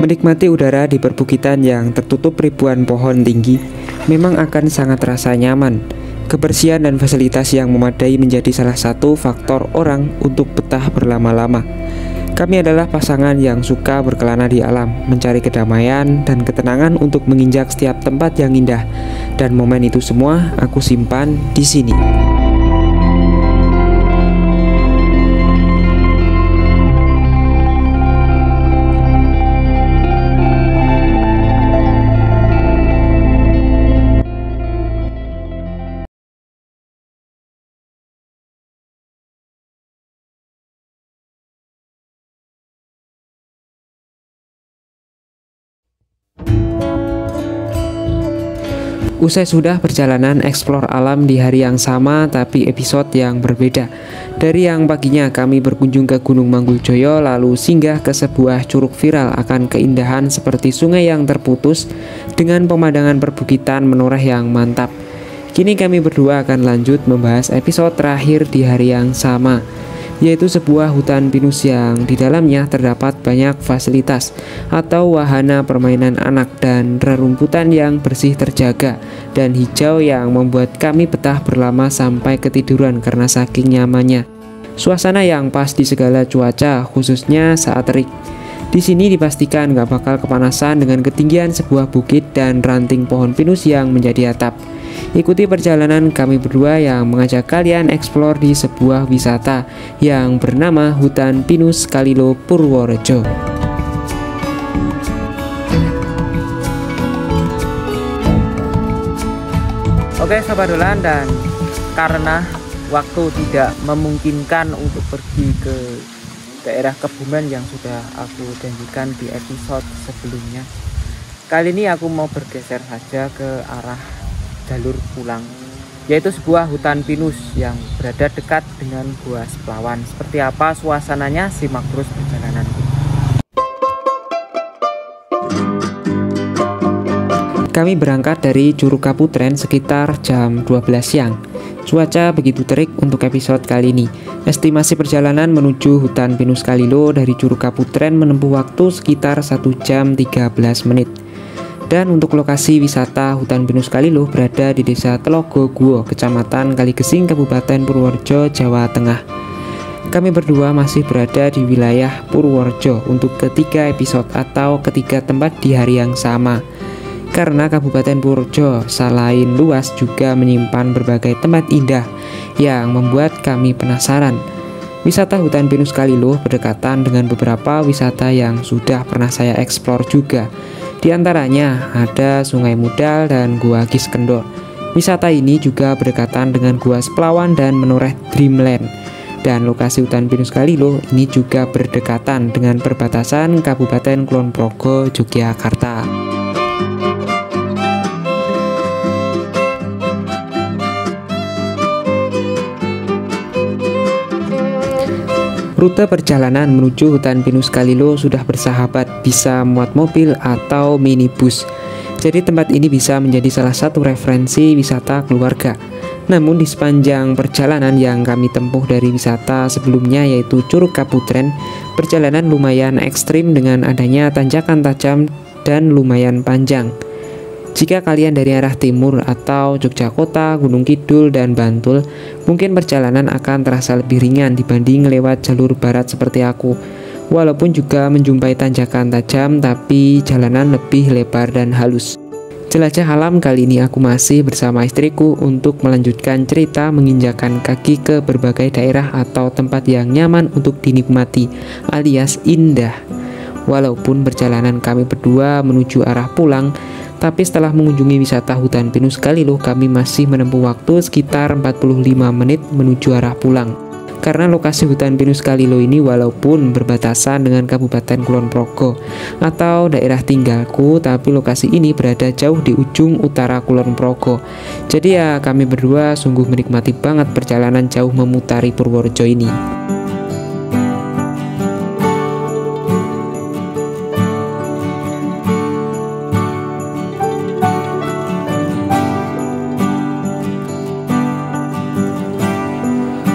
Menikmati udara di perbukitan yang tertutup ribuan pohon tinggi memang akan sangat terasa nyaman. Kebersihan dan fasilitas yang memadai menjadi salah satu faktor orang untuk betah berlama-lama. Kami adalah pasangan yang suka berkelana di alam, mencari kedamaian dan ketenangan untuk menginjak setiap tempat yang indah. Dan momen itu semua aku simpan di sini. Usai sudah perjalanan eksplor alam di hari yang sama tapi episode yang berbeda. Dari yang paginya kami berkunjung ke Gunung Mangguljoyo lalu singgah ke sebuah curug viral akan keindahan seperti sungai yang terputus dengan pemandangan perbukitan menoreh yang mantap. Kini kami berdua akan lanjut membahas episode terakhir di hari yang sama, yaitu sebuah hutan pinus yang di dalamnya terdapat banyak fasilitas atau wahana permainan anak dan rerumputan yang bersih terjaga dan hijau yang membuat kami betah berlama sampai ketiduran karena saking nyamannya. Suasana yang pas di segala cuaca, khususnya saat terik. Di sini dipastikan gak bakal kepanasan dengan ketinggian sebuah bukit dan ranting pohon pinus yang menjadi atap. Ikuti perjalanan kami berdua yang mengajak kalian eksplor di sebuah wisata yang bernama Hutan Pinus Kalilo Purworejo. Oke Sobat Dolan, dan karena waktu tidak memungkinkan untuk pergi ke daerah Kebumen yang sudah aku janjikan di episode sebelumnya, kali ini aku mau bergeser saja ke arah jalur pulang, yaitu sebuah hutan pinus yang berada dekat dengan Gua Seplawan. Seperti apa suasananya, simak terus perjalananku. Kami berangkat dari Curug Kaputren sekitar jam 12 siang. Cuaca begitu terik untuk episode kali ini. Estimasi perjalanan menuju hutan pinus Kalilo dari Curug Kaputren menempuh waktu sekitar 1 jam 13 menit. Dan untuk lokasi wisata Hutan Pinus Kalilo berada di Desa Telogo Guo, Kecamatan Kaligesing, Kabupaten Purworejo, Jawa Tengah. Kami berdua masih berada di wilayah Purworejo untuk ketiga episode atau ketiga tempat di hari yang sama. Karena Kabupaten Purworejo selain luas juga menyimpan berbagai tempat indah yang membuat kami penasaran. Wisata Hutan Pinus Kalilo berdekatan dengan beberapa wisata yang sudah pernah saya eksplor juga. Di antaranya ada Sungai Mudal dan Gua Kiskendor. Wisata ini juga berdekatan dengan Gua Seplawan dan Menoreh Dreamland. Dan lokasi Hutan Pinus Kalilo ini juga berdekatan dengan perbatasan Kabupaten Kulon Progo, Yogyakarta. Rute perjalanan menuju Hutan Pinus Kalilo sudah bersahabat, bisa muat mobil atau minibus. Jadi tempat ini bisa menjadi salah satu referensi wisata keluarga. Namun di sepanjang perjalanan yang kami tempuh dari wisata sebelumnya yaitu Curug Kaputren, perjalanan lumayan ekstrim dengan adanya tanjakan tajam dan lumayan panjang. Jika kalian dari arah timur atau Yogyakarta, Gunung Kidul, dan Bantul, mungkin perjalanan akan terasa lebih ringan dibanding lewat jalur barat seperti aku. Walaupun juga menjumpai tanjakan tajam, tapi jalanan lebih lebar dan halus. Jelajah alam kali ini aku masih bersama istriku untuk melanjutkan cerita menginjakan kaki ke berbagai daerah atau tempat yang nyaman untuk dinikmati, alias indah. Walaupun perjalanan kami berdua menuju arah pulang, tapi setelah mengunjungi wisata Hutan Pinus Kalilo, kami masih menempuh waktu sekitar 45 menit menuju arah pulang. Karena lokasi Hutan Pinus Kalilo ini walaupun berbatasan dengan Kabupaten Kulon Progo atau daerah tinggalku, tapi lokasi ini berada jauh di ujung utara Kulon Progo. Jadi ya kami berdua sungguh menikmati banget perjalanan jauh memutari Purworejo ini.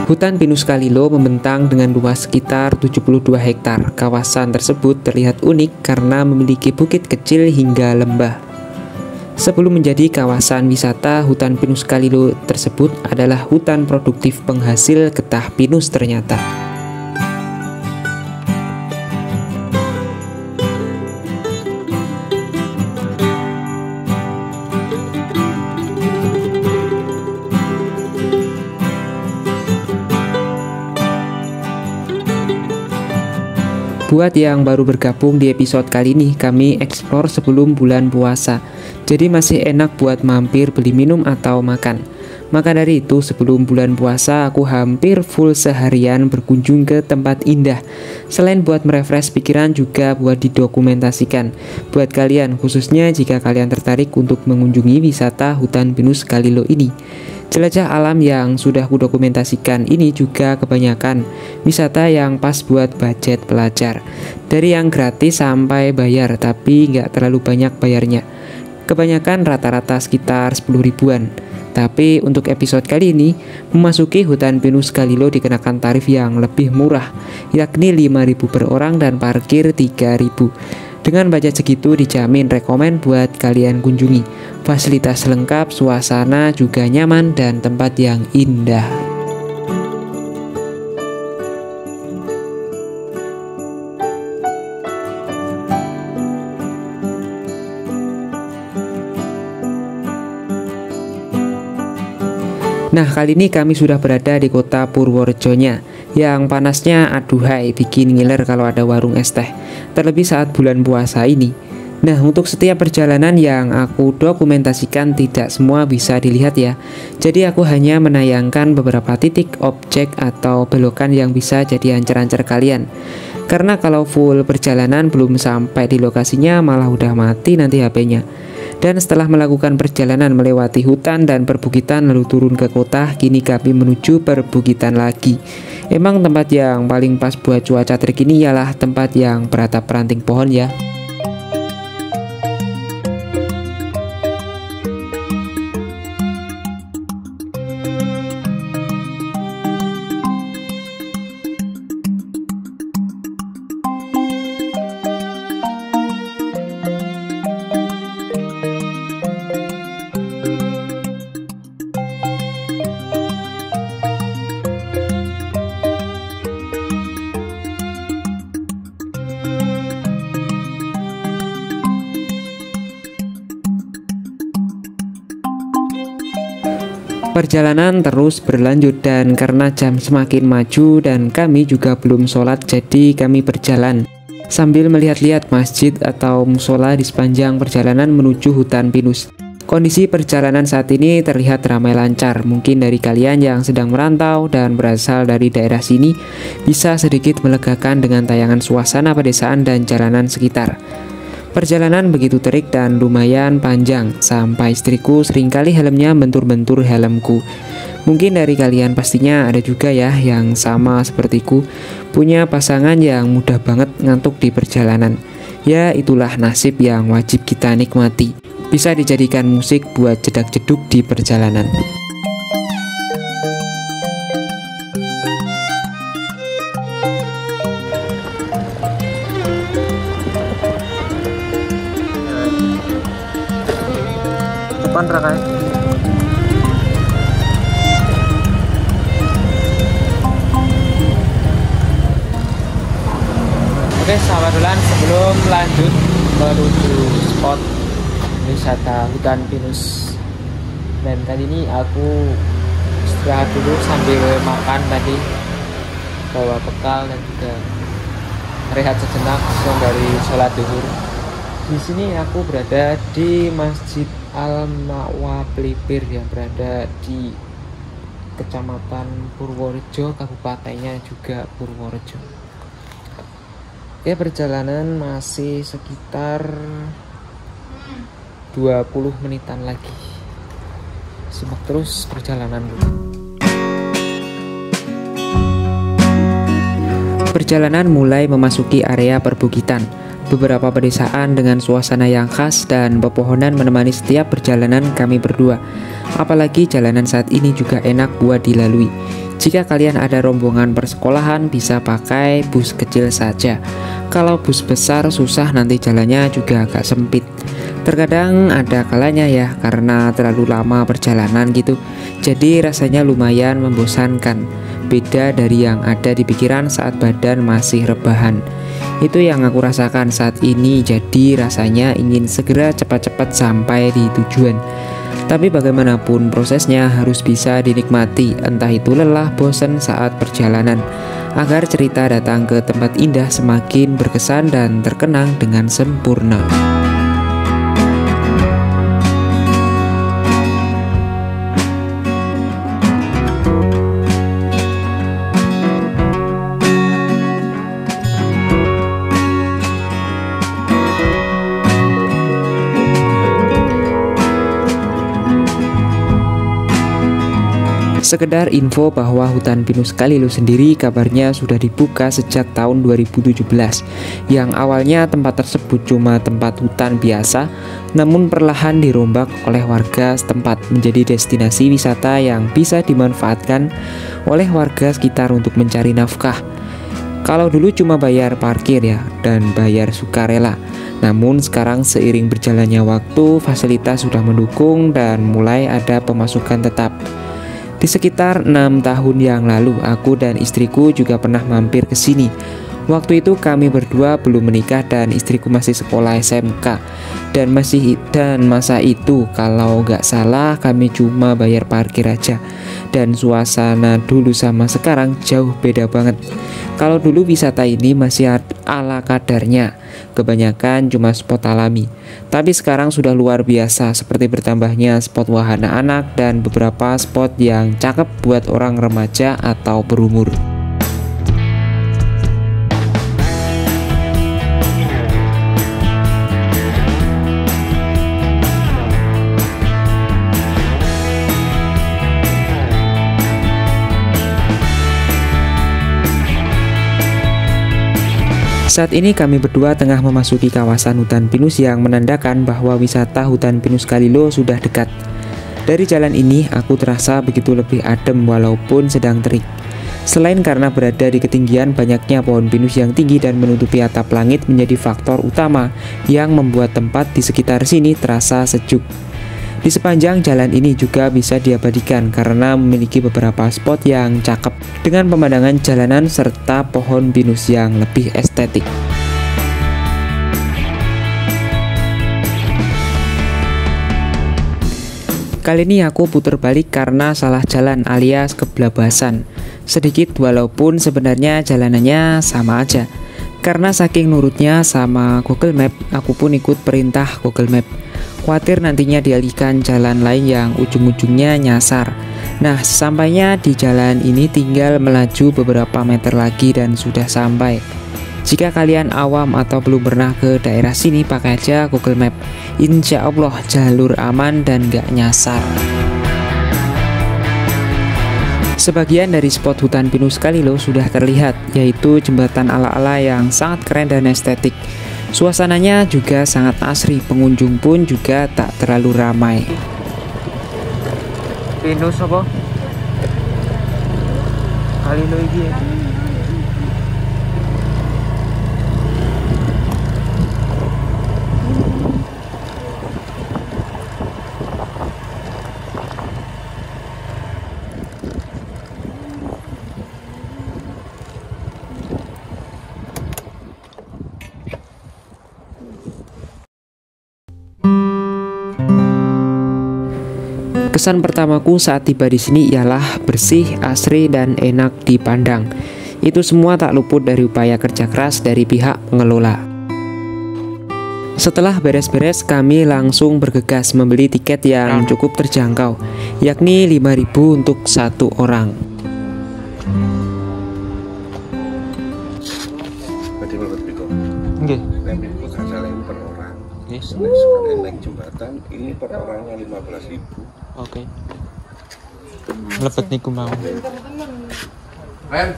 Hutan pinus Kalilo membentang dengan luas sekitar 72 hektar. Kawasan tersebut terlihat unik karena memiliki bukit kecil hingga lembah. Sebelum menjadi kawasan wisata, hutan pinus Kalilo tersebut adalah hutan produktif penghasil getah pinus ternyata. Buat yang baru bergabung di episode kali ini, kami explore sebelum bulan puasa. Jadi masih enak buat mampir beli minum atau makan. Maka dari itu sebelum bulan puasa aku hampir full seharian berkunjung ke tempat indah. Selain buat merefresh pikiran juga buat didokumentasikan. Buat kalian khususnya jika kalian tertarik untuk mengunjungi wisata hutan pinus Kalilo ini. Jelajah alam yang sudah kudokumentasikan ini juga kebanyakan wisata yang pas buat budget pelajar. Dari yang gratis sampai bayar, tapi nggak terlalu banyak bayarnya. Kebanyakan rata-rata sekitar 10 ribuan. Tapi untuk episode kali ini, memasuki hutan pinus Kalilo dikenakan tarif yang lebih murah, yakni 5.000 per orang dan parkir 3.000. Dengan budget segitu dijamin rekomen buat kalian kunjungi. Fasilitas lengkap, suasana juga nyaman, dan tempat yang indah. Nah, kali ini kami sudah berada di kota Purworejonya, yang panasnya aduhai bikin ngiler kalau ada warung es teh, terlebih saat bulan puasa ini. Nah, untuk setiap perjalanan yang aku dokumentasikan tidak semua bisa dilihat ya. Jadi aku hanya menayangkan beberapa titik, objek, atau belokan yang bisa jadi ancer-ancer kalian. Karena kalau full perjalanan belum sampai di lokasinya malah udah mati nanti HP-nya. Dan setelah melakukan perjalanan melewati hutan dan perbukitan lalu turun ke kota, kini kami menuju perbukitan lagi. Emang tempat yang paling pas buat cuaca terik ini ialah tempat yang beratap ranting pohon ya. Perjalanan terus berlanjut dan karena jam semakin maju dan kami juga belum sholat, jadi kami berjalan sambil melihat-lihat masjid atau musola di sepanjang perjalanan menuju hutan pinus. Kondisi perjalanan saat ini terlihat ramai lancar. Mungkin dari kalian yang sedang merantau dan berasal dari daerah sini bisa sedikit melegakan dengan tayangan suasana pedesaan dan jalanan sekitar. Perjalanan begitu terik dan lumayan panjang, sampai istriku seringkali helmnya bentur-bentur helmku. Mungkin dari kalian pastinya ada juga ya yang sama sepertiku, punya pasangan yang mudah banget ngantuk di perjalanan. Ya itulah nasib yang wajib kita nikmati. Bisa dijadikan musik buat jedak-jeduk di perjalanan. Depan rakai. Oke sahabat Dolan, sebelum lanjut menuju spot wisata hutan pinus, dan kali ini aku istirahat dulu sambil makan tadi, bawa bekal dan juga rehat sejenak dari sholat zuhur. Di sini aku berada di Masjid Al-Ma'wa Pelipir yang berada di Kecamatan Purworejo, kabupatennya juga Purworejo. Ya, perjalanan masih sekitar 20 menitan lagi. Simak terus perjalanan dulu. Perjalanan mulai memasuki area perbukitan. Beberapa pedesaan dengan suasana yang khas dan pepohonan menemani setiap perjalanan kami berdua. Apalagi jalanan saat ini juga enak buat dilalui. Jika kalian ada rombongan persekolahan bisa pakai bus kecil saja. Kalau bus besar susah, nanti jalannya juga agak sempit. Terkadang ada kalanya ya karena terlalu lama perjalanan gitu. Jadi rasanya lumayan membosankan. Beda dari yang ada di pikiran saat badan masih rebahan. Itu yang aku rasakan saat ini. Jadi rasanya ingin segera cepat-cepat sampai di tujuan. Tapi bagaimanapun prosesnya harus bisa dinikmati, entah itu lelah, bosan saat perjalanan, agar cerita datang ke tempat indah semakin berkesan dan terkenang dengan sempurna. Sekedar info bahwa Hutan Pinus Kalilo sendiri kabarnya sudah dibuka sejak tahun 2017. Yang awalnya tempat tersebut cuma tempat hutan biasa, namun perlahan dirombak oleh warga setempat menjadi destinasi wisata yang bisa dimanfaatkan oleh warga sekitar untuk mencari nafkah. Kalau dulu cuma bayar parkir ya, dan bayar sukarela. Namun sekarang seiring berjalannya waktu, fasilitas sudah mendukung dan mulai ada pemasukan tetap. Di sekitar 6 tahun yang lalu, aku dan istriku juga pernah mampir ke sini. Waktu itu kami berdua belum menikah dan istriku masih sekolah SMK. Dan masa itu kalau nggak salah kami cuma bayar parkir aja. Dan suasana dulu sama sekarang jauh beda banget. Kalau dulu wisata ini masih ala kadarnya, kebanyakan cuma spot alami. Tapi sekarang sudah luar biasa, seperti bertambahnya spot wahana anak dan beberapa spot yang cakep buat orang remaja atau berumur. Saat ini kami berdua tengah memasuki kawasan hutan pinus yang menandakan bahwa wisata Hutan Pinus Kalilo sudah dekat. Dari jalan ini aku terasa begitu lebih adem walaupun sedang terik. Selain karena berada di ketinggian, banyaknya pohon pinus yang tinggi dan menutupi atap langit menjadi faktor utama yang membuat tempat di sekitar sini terasa sejuk. Di sepanjang jalan ini juga bisa diabadikan karena memiliki beberapa spot yang cakep dengan pemandangan jalanan serta pohon pinus yang lebih estetik. Kali ini aku putar balik karena salah jalan alias keblabasan sedikit, walaupun sebenarnya jalanannya sama aja. Karena saking nurutnya sama Google Map, aku pun ikut perintah Google Map. Khawatir nantinya dialihkan jalan lain yang ujung-ujungnya nyasar. Nah, sampainya di jalan ini tinggal melaju beberapa meter lagi dan sudah sampai. Jika kalian awam atau belum pernah ke daerah sini, pakai aja Google Map. Insya Allah jalur aman dan gak nyasar. Sebagian dari spot Hutan Pinus Kalilo sudah terlihat, yaitu jembatan ala-ala yang sangat keren dan estetik. Suasananya juga sangat asri, pengunjung pun juga tak terlalu ramai. Pinus apa? Kalilo iki. Kesan pertamaku saat tiba di sini ialah bersih, asri, dan enak dipandang. Itu semua tak luput dari upaya kerja keras dari pihak pengelola. Setelah beres-beres, kami langsung bergegas membeli tiket yang cukup terjangkau, yakni 5.000 untuk satu orang. Oke. Sekalian naik jembatan ini per orangnya 15.000. Oke. Lepet niku mau. Ren.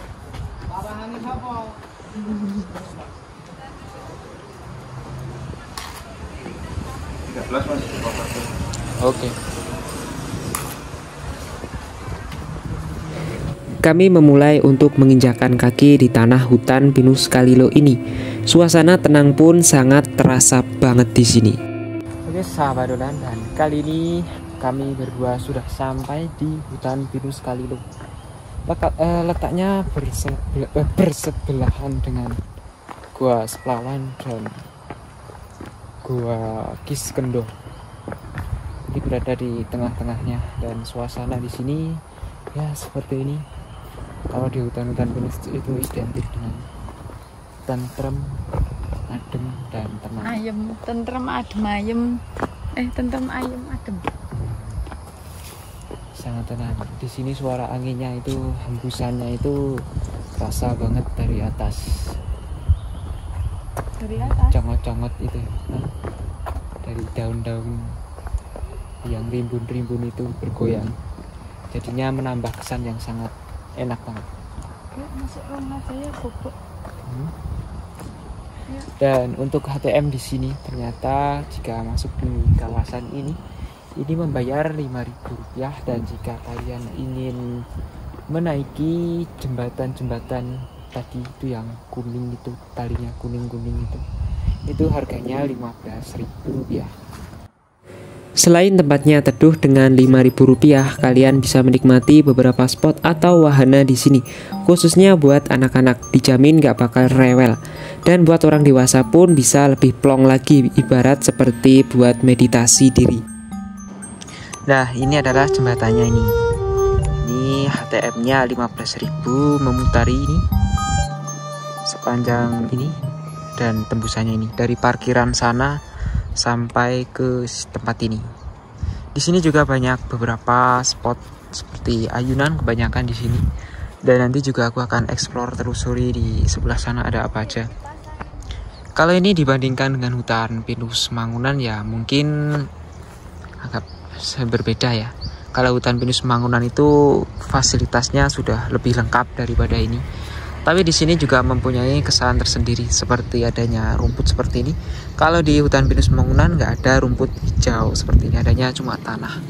Oke. kami memulai untuk menginjakan kaki di tanah hutan pinus Kalilo ini. Suasana tenang pun sangat terasa banget di sini. Oke sahabat Dolan, dan kali ini kami berdua sudah sampai di hutan pinus Kalilo. Letaknya bersebelahan dengan Gua Seplawan dan Gua Kiskendho. Jadi berada di tengah-tengahnya, dan suasana di sini ya seperti ini. Kalau di hutan-hutan pinus itu identik dengan tentrem, adem, dan tenang. Ayem, tentrem, adem, ayem. Tentrem, ayem, adem. Sangat tenang. Di sini suara anginnya itu, hembusannya itu terasa banget dari atas. Dari atas? Congot-congot itu, dari daun-daun yang rimbun-rimbun itu bergoyang. Jadinya menambah kesan yang sangat enak banget. Masuk rumah saya bobok. Dan untuk HTM di sini ternyata jika masuk di kawasan ini membayar Rp5.000, dan jika kalian ingin menaiki jembatan-jembatan tadi itu yang kuning itu, talinya kuning-kuning itu harganya Rp15.000. Selain tempatnya teduh, dengan Rp5.000 kalian bisa menikmati beberapa spot atau wahana di sini. Khususnya buat anak-anak, dijamin gak bakal rewel. Dan buat orang dewasa pun bisa lebih plong lagi, ibarat seperti buat meditasi diri. Nah, ini adalah jembatannya ini. Ini HTM-nya Rp15.000 memutari ini sepanjang ini, dan tembusannya ini dari parkiran sana sampai ke tempat ini. Di sini juga banyak beberapa spot seperti ayunan kebanyakan di sini. Dan nanti juga aku akan explore, telusuri di sebelah sana ada apa aja. Kalau ini dibandingkan dengan hutan pinus Mangunan ya mungkin agak berbeda ya. Kalau hutan pinus Mangunan itu fasilitasnya sudah lebih lengkap daripada ini. Tapi di sini juga mempunyai kesan tersendiri, seperti adanya rumput seperti ini. Kalau di hutan pinus Mangunan nggak ada rumput hijau seperti ini, adanya cuma tanah.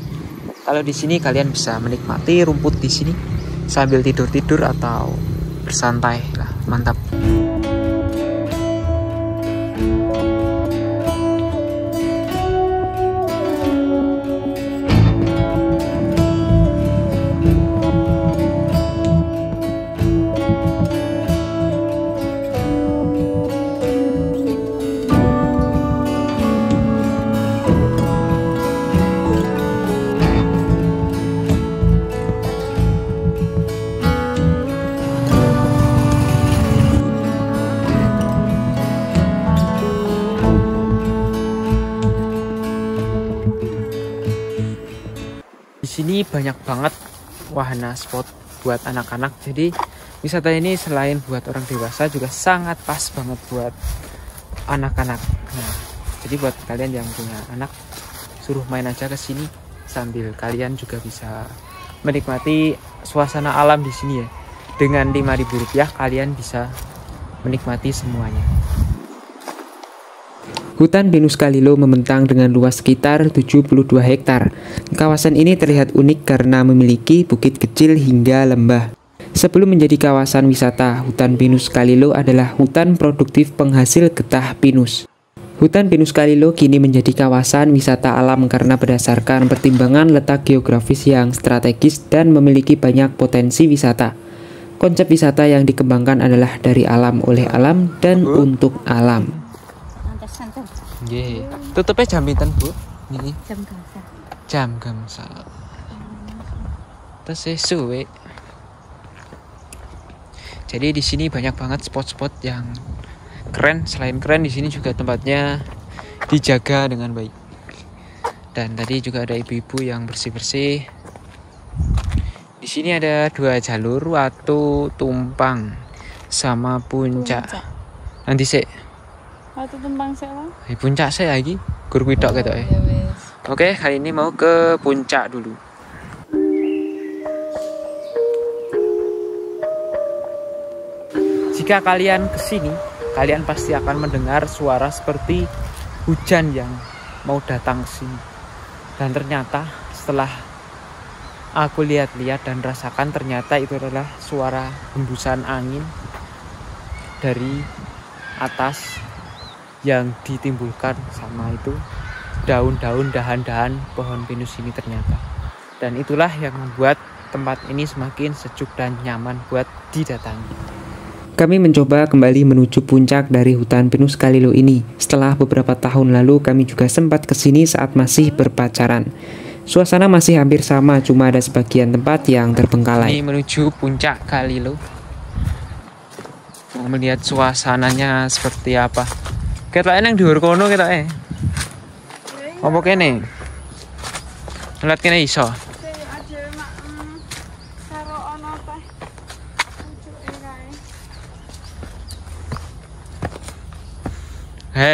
Kalau di sini kalian bisa menikmati rumput di sini sambil tidur-tidur atau bersantai lah, mantap. Di sini banyak banget wahana spot buat anak-anak. Jadi wisata ini selain buat orang dewasa juga sangat pas banget buat anak-anak. Nah, jadi buat kalian yang punya anak, suruh main aja ke sini sambil kalian juga bisa menikmati suasana alam di sini ya. Dengan Rp5.000 kalian bisa menikmati semuanya. Hutan pinus Kalilo membentang dengan luas sekitar 72 hektar. Kawasan ini terlihat unik karena memiliki bukit kecil hingga lembah. Sebelum menjadi kawasan wisata, hutan pinus Kalilo adalah hutan produktif penghasil getah pinus. Hutan pinus Kalilo kini menjadi kawasan wisata alam karena berdasarkan pertimbangan letak geografis yang strategis dan memiliki banyak potensi wisata. Konsep wisata yang dikembangkan adalah dari alam oleh alam dan untuk alam. Nggih. Tutupnya jam pinten, Bu? Niki. Jam gangsal. Terus suwe. Jadi di sini banyak banget spot-spot yang keren. Selain keren, di sini juga tempatnya dijaga dengan baik. Dan tadi juga ada ibu-ibu yang bersih-bersih. Di sini ada 2 jalur, Watu Tumpang sama Puncak. Nanti sih. Watu Tumpang saya. Di Puncak saya lagi, guru widok gitu ya. Oke, kali ini mau ke Puncak dulu. Jika kalian kesini, kalian pasti akan mendengar suara seperti hujan yang mau datang ke sini. Dan ternyata setelah aku lihat-lihat dan rasakan ternyata itu adalah suara hembusan angin dari atas yang ditimbulkan sama itu daun-daun, dahan-dahan pohon pinus ini ternyata. Dan itulah yang membuat tempat ini semakin sejuk dan nyaman buat didatangi. Kami mencoba kembali menuju puncak dari hutan pinus Kalilo ini. Setelah beberapa tahun lalu kami juga sempat kesini saat masih berpacaran. Suasana masih hampir sama, cuma ada sebagian tempat yang terbengkalai. Ini menuju puncak Kalilo. Mau melihat suasananya seperti apa. Ketoknya yang dhuwur kono ketoknya. Apa kene? Lihat kene iso.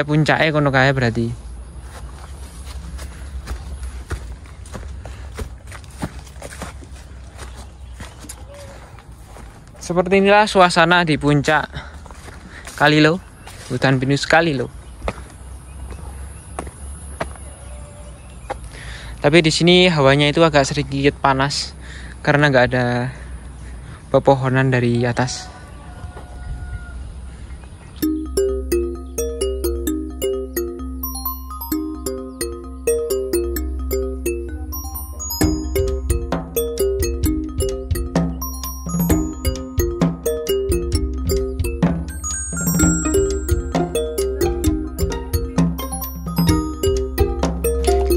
Puncaknya kono kae berarti. Seperti inilah suasana di puncak Kalilo, hutan pinus Kalilo. Tapi di sini hawanya itu agak sedikit panas karena nggak ada pepohonan dari atas.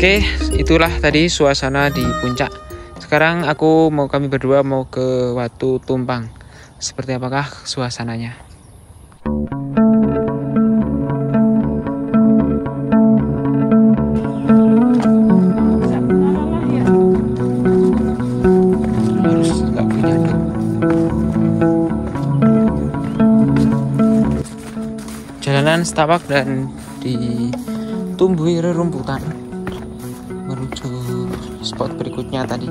Oke, itulah tadi suasana di puncak. Sekarang kami berdua mau ke Watu Tumpang. Seperti apakah suasananya? Jalanan setapak dan ditumbuhi rerumputan menuju spot berikutnya tadi.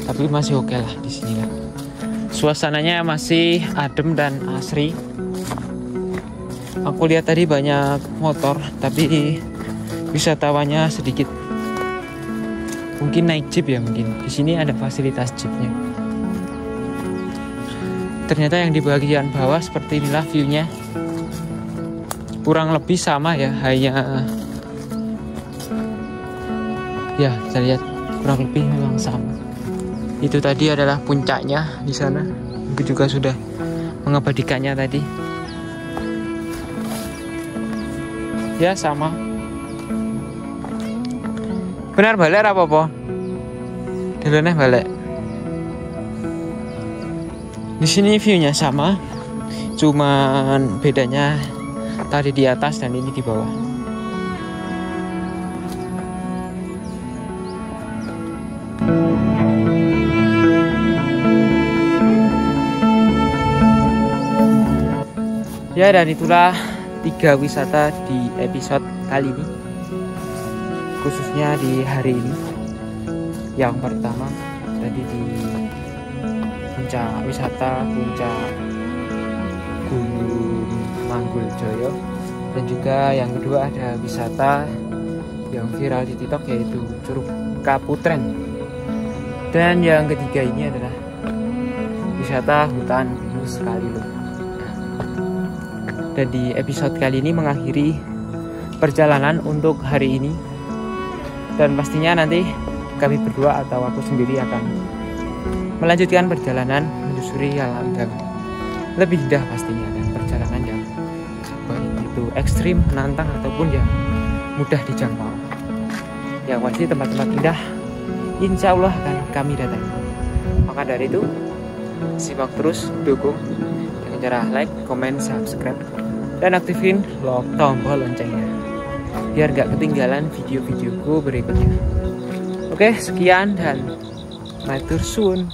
Tapi masih oke lah di sini lah. Suasananya masih adem dan asri. Aku lihat tadi banyak motor, tapi wisatawannya sedikit. Mungkin naik jeep ya mungkin. Di sini ada fasilitas jeepnya. Ternyata yang di bagian bawah seperti inilah view-nya. Kurang lebih sama ya, hanya ya saya lihat kurang lebih memang sama. Itu tadi adalah puncaknya di sana. Aku juga sudah mengabadikannya tadi. Ya sama. Benar balik apa? Dulunya balik. Di sini view-nya sama, cuman bedanya tadi di atas dan ini di bawah. Ya, dan itulah 3 wisata di episode kali ini, khususnya di hari ini. Yang pertama tadi di puncak wisata puncak Gunung Mangguljoyo, dan juga yang kedua ada wisata yang viral di TikTok yaitu Curug Kaputren, dan yang ketiga ini adalah wisata hutan pinus Kalilo. Dan di episode kali ini mengakhiri perjalanan untuk hari ini, dan pastinya nanti kami berdua atau aku sendiri akan melanjutkan perjalanan menyusuri alam yang lebih indah pastinya, dan perjalanan yang itu ekstrim, menantang ataupun yang mudah dijangkau. Yang pasti tempat-tempat indah insya Allah akan kami datangi. Maka dari itu simak terus, dukung dengan cara like, comment, subscribe, dan aktifin tombol loncengnya biar gak ketinggalan video-videoku berikutnya. Oke, sekian dan matur suwun.